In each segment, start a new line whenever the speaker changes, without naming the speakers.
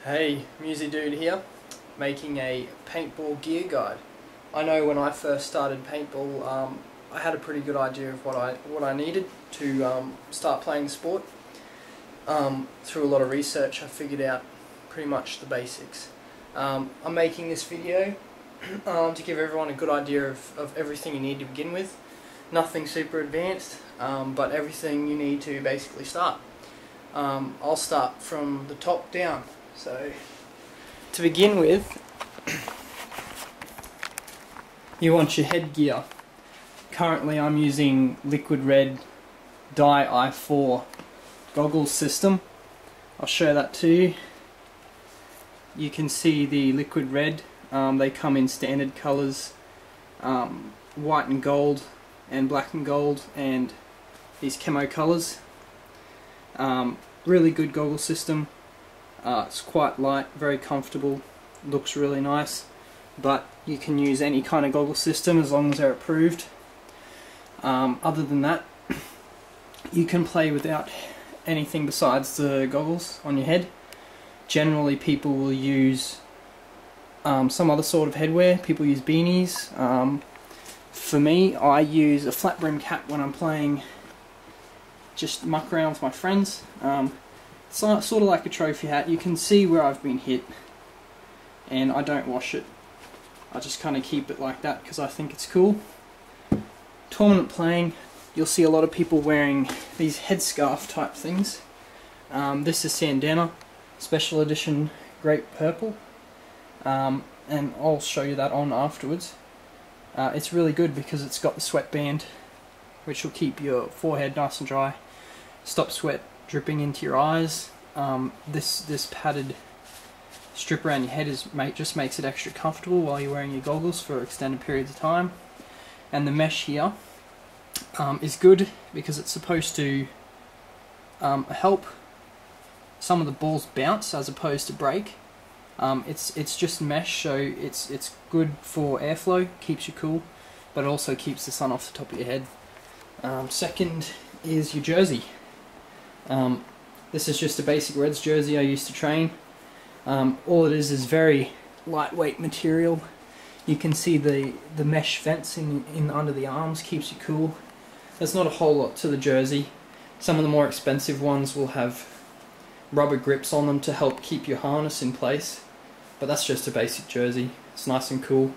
Hey, Music Dude here, making a paintball gear guide. I know when I first started paintball, I had a pretty good idea of what I needed to start playing the sport. Through a lot of research, I figured out pretty much the basics. I'm making this video to give everyone a good idea of everything you need to begin with. Nothing super advanced, but everything you need to basically start. I'll start from the top down. So, to begin with, you want your headgear. Currently I'm using liquid red dye I4 goggles system. I'll show that to you. You can see the liquid red, they come in standard colours, white and gold and black and gold, and these camo colours. Really good goggle system. It's quite light, very comfortable, looks really nice, but you can use any kind of goggle system as long as they're approved. Other than that, you can play without anything besides the goggles on your head. Generally people will use some other sort of headwear. People use beanies. For me, I use a flat brim cap when I'm playing, just muck around with my friends. It's sort of like a trophy hat. You can see where I've been hit, and I don't wash it. I just kind of keep it like that because I think it's cool. Tournament playing, you'll see a lot of people wearing these headscarf type things. This is Sandana, special edition grape purple, and I'll show you that on afterwards. It's really good because it's got the sweatband, which will keep your forehead nice and dry, stop sweat dripping into your eyes. This padded strip around your head just makes it extra comfortable while you're wearing your goggles for extended periods of time. And the mesh here is good because it's supposed to help some of the balls bounce as opposed to break. It's just mesh, so it's good for airflow, keeps you cool, but it also keeps the sun off the top of your head. Second is your jersey. This is just a basic Reds jersey I used to train. All it is very lightweight material. You can see the mesh fence in under the arms, keeps you cool. There's not a whole lot to the jersey. Some of the more expensive ones will have rubber grips on them to help keep your harness in place, but that's just a basic jersey. It's nice and cool.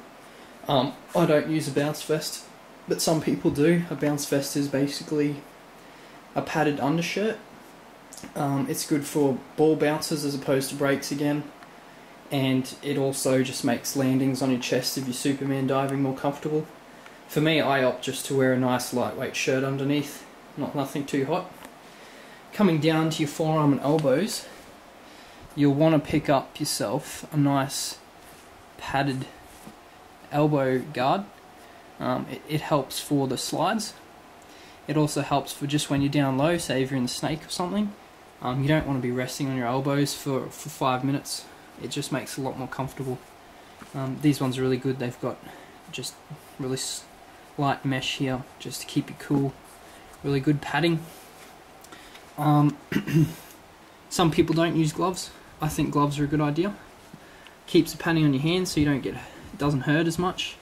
I don't use a bounce vest, but some people do. A bounce vest is basically a padded undershirt. It's good for ball bounces as opposed to breaks again, and it also just makes landings on your chest if you're Superman diving more comfortable. For me, I opt just to wear a nice lightweight shirt underneath, nothing too hot. Coming down to your forearm and elbows, you'll want to pick up yourself a nice padded elbow guard. It helps for the slides. It also helps for just when you're down low, say if you're in the snake or something. You don't want to be resting on your elbows for 5 minutes. It just makes it a lot more comfortable. These ones are really good. They've got just really light mesh here just to keep you cool. Really good padding. Some people don't use gloves. I think gloves are a good idea. Keeps the padding on your hands so you don't it doesn't hurt as much.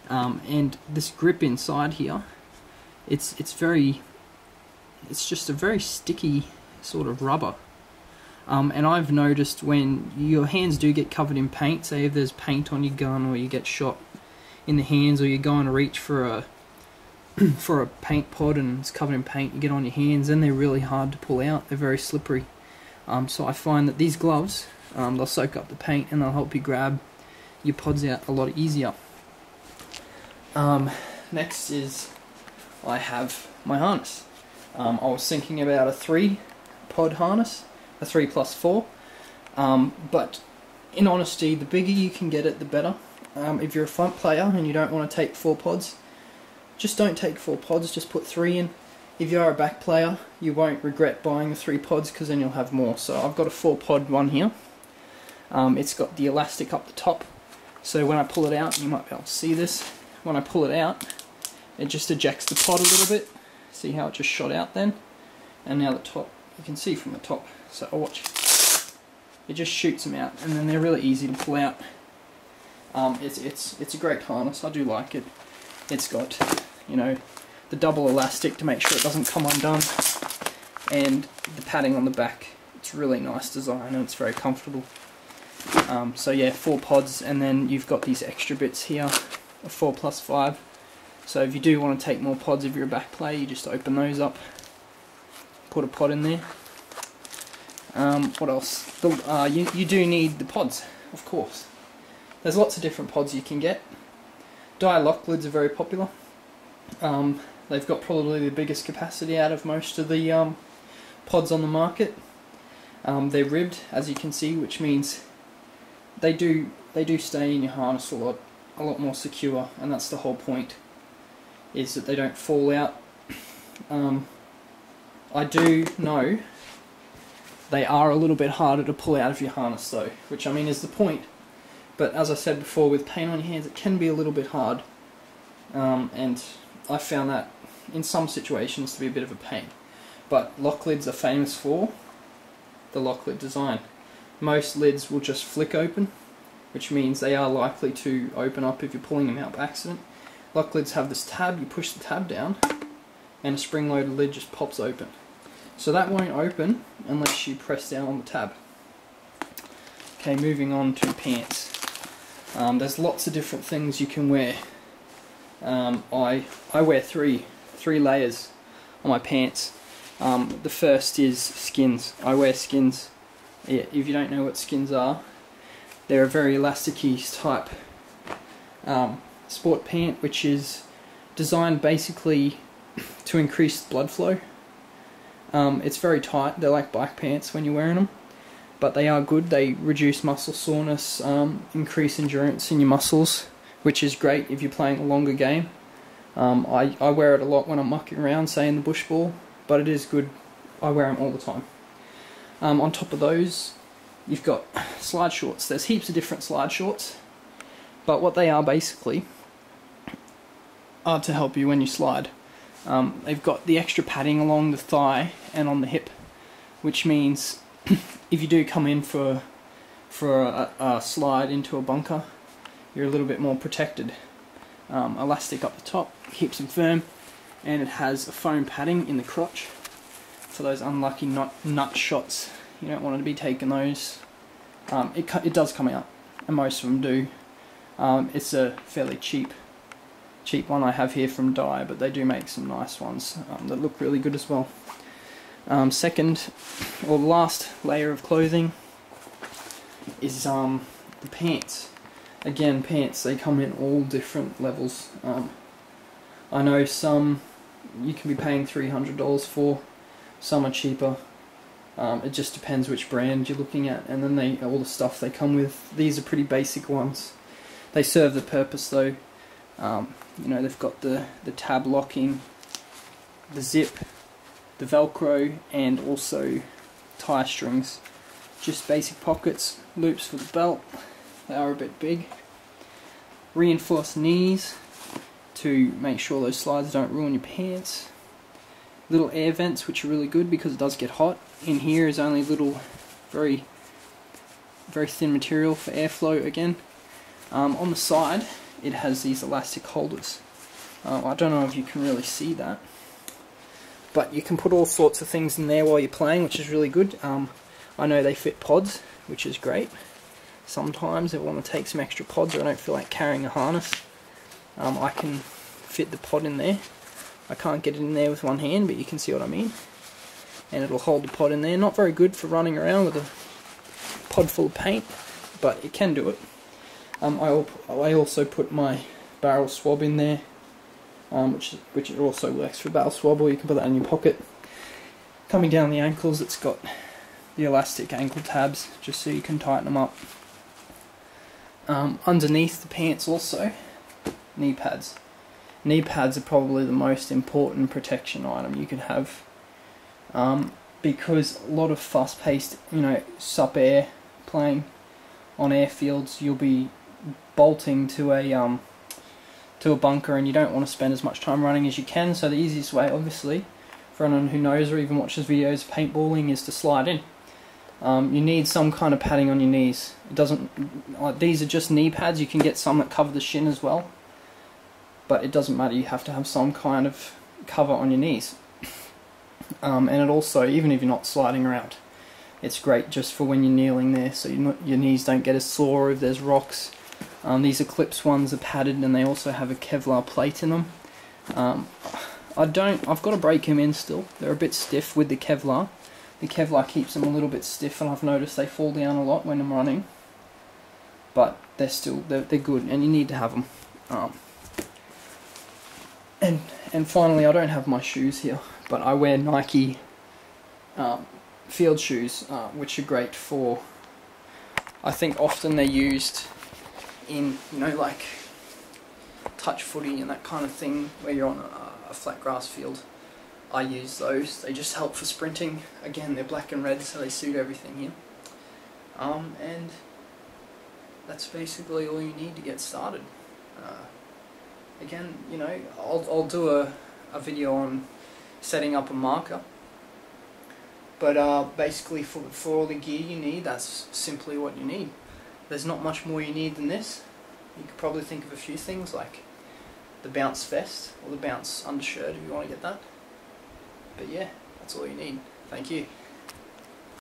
And this grip inside here, it's just a very sticky sort of rubber. And I've noticed when your hands do get covered in paint, say if there's paint on your gun or you get shot in the hands, or you're going to reach for a for a paint pod and it's covered in paint, you get on your hands and they're really hard to pull out. They're very slippery. So I find that these gloves, they'll soak up the paint and they'll help you grab your pods out a lot easier. Next is I have my harness. I was thinking about a 3-pod harness, a 3+4, but in honesty, the bigger you can get it, the better. If you're a front player and you don't want to take 4 pods, just don't take 4 pods, just put 3 in. If you are a back player, you won't regret buying the 3 pods because then you'll have more. So I've got a 4-pod one here. It's got the elastic up the top, so when I pull it out, you might be able to see this. When I pull it out, it just ejects the pod a little bit. See how it just shot out then? And now the top, you can see from the top. So watch. it just shoots them out, and then they're really easy to pull out. It's a great harness. I do like it. It's got, you know, the double elastic to make sure it doesn't come undone, and the padding on the back. It's really nice design, and it's very comfortable. So yeah, 4 pods, and then you've got these extra bits here, a 4+5. So if you do want to take more pods if you're a back player, you just open those up, put a pod in there. What else? You do need the pods, of course. There's lots of different pods you can get. Die lock lids are very popular. They've got probably the biggest capacity out of most of the pods on the market. They're ribbed, as you can see, which means they do stay in your harness a lot more secure, and that's the whole point, is that they don't fall out. I do know they are a little bit harder to pull out of your harness though, which I mean is the point. But as I said before, with paint on your hands it can be a little bit hard, and I found that in some situations to be a bit of a pain. But lock lids are famous for the lock lid design. Most lids will just flick open, which means they are likely to open up if you're pulling them out by accident. Lock lids have this tab, you push the tab down and a spring-loaded lid just pops open. So that won't open unless you press down on the tab. Okay, moving on to pants. There's lots of different things you can wear. I wear three layers on my pants. The first is skins. I wear skins. If you don't know what skins are, they're a very elasticy type sport pant, which is designed basically to increase blood flow. It's very tight. They're like bike pants when you're wearing them, but they are good. They reduce muscle soreness, increase endurance in your muscles, which is great if you're playing a longer game. I wear it a lot when I'm mucking around, say in the bush ball, but it is good. I wear them all the time. On top of those, you've got slide shorts. There's heaps of different slide shorts, but what they are basically are to help you when you slide. They've got the extra padding along the thigh and on the hip, which means if you do come in for a slide into a bunker, you're a little bit more protected. Elastic up the top keeps them firm, and it has a foam padding in the crotch for those unlucky nut shots. You don't want to be taking those. It does come out, and most of them do. It's a fairly cheap one I have here from Dye, but they do make some nice ones that look really good as well. Second, or the last layer of clothing is the pants. Again, pants, they come in all different levels. I know some you can be paying $300 for, some are cheaper. It just depends which brand you're looking at, and then all the stuff they come with. These are pretty basic ones. They serve the purpose though. You know, they've got the tab locking, the zip, the velcro, and also tie strings. Just basic pockets, loops for the belt. They are a bit big. Reinforced knees to make sure those slides don't ruin your pants. Little air vents, which are really good because it does get hot. In here is only little, very thin material for airflow again. On the side, it has these elastic holders. I don't know if you can really see that, but you can put all sorts of things in there while you're playing, which is really good. I know they fit pods, which is great. Sometimes if I want to take some extra pods or I don't feel like carrying a harness, I can fit the pod in there. I can't get it in there with one hand, but you can see what I mean. And it'll hold the pod in there. Not very good for running around with a pod full of paint, but it can do it. I also put my barrel swab in there, which it also works for barrel swab, or you can put that in your pocket. Coming down the ankles, it's got the elastic ankle tabs, just so you can tighten them up. Underneath the pants also, knee pads. Knee pads are probably the most important protection item you could have, because a lot of fast-paced, sup air playing on airfields, you'll be bolting to a bunker, and you don't want to spend as much time running as you can. So the easiest way, obviously, for anyone who knows or even watches videos of paintballing, is to slide in. You need some kind of padding on your knees. It doesn't, like, these are just knee pads. You can get some that cover the shin as well, but it doesn't matter. You have to have some kind of cover on your knees. And it also, even if you're not sliding around, it's great just for when you're kneeling there, so your knees don't get as sore if there's rocks. These Eclipse ones are padded, and they also have a Kevlar plate in them. I've got to break them in still. They're a bit stiff with the Kevlar. The Kevlar keeps them a little bit stiff, and I've noticed they fall down a lot when I'm running. But they're good, and you need to have them. And finally, I don't have my shoes here, but I wear Nike field shoes, which are great for, I think often they're used in, like touch footy and that kind of thing, where you're on a flat grass field. I use those. They just help for sprinting. Again, they're black and red, so they suit everything here. And that's basically all you need to get started. Again, I'll do a video on setting up a marker, but basically for all the gear you need, that's simply what you need. There's not much more you need than this. You could probably think of a few things like the bounce vest or the bounce undershirt if you want to get that. But yeah, that's all you need. Thank you.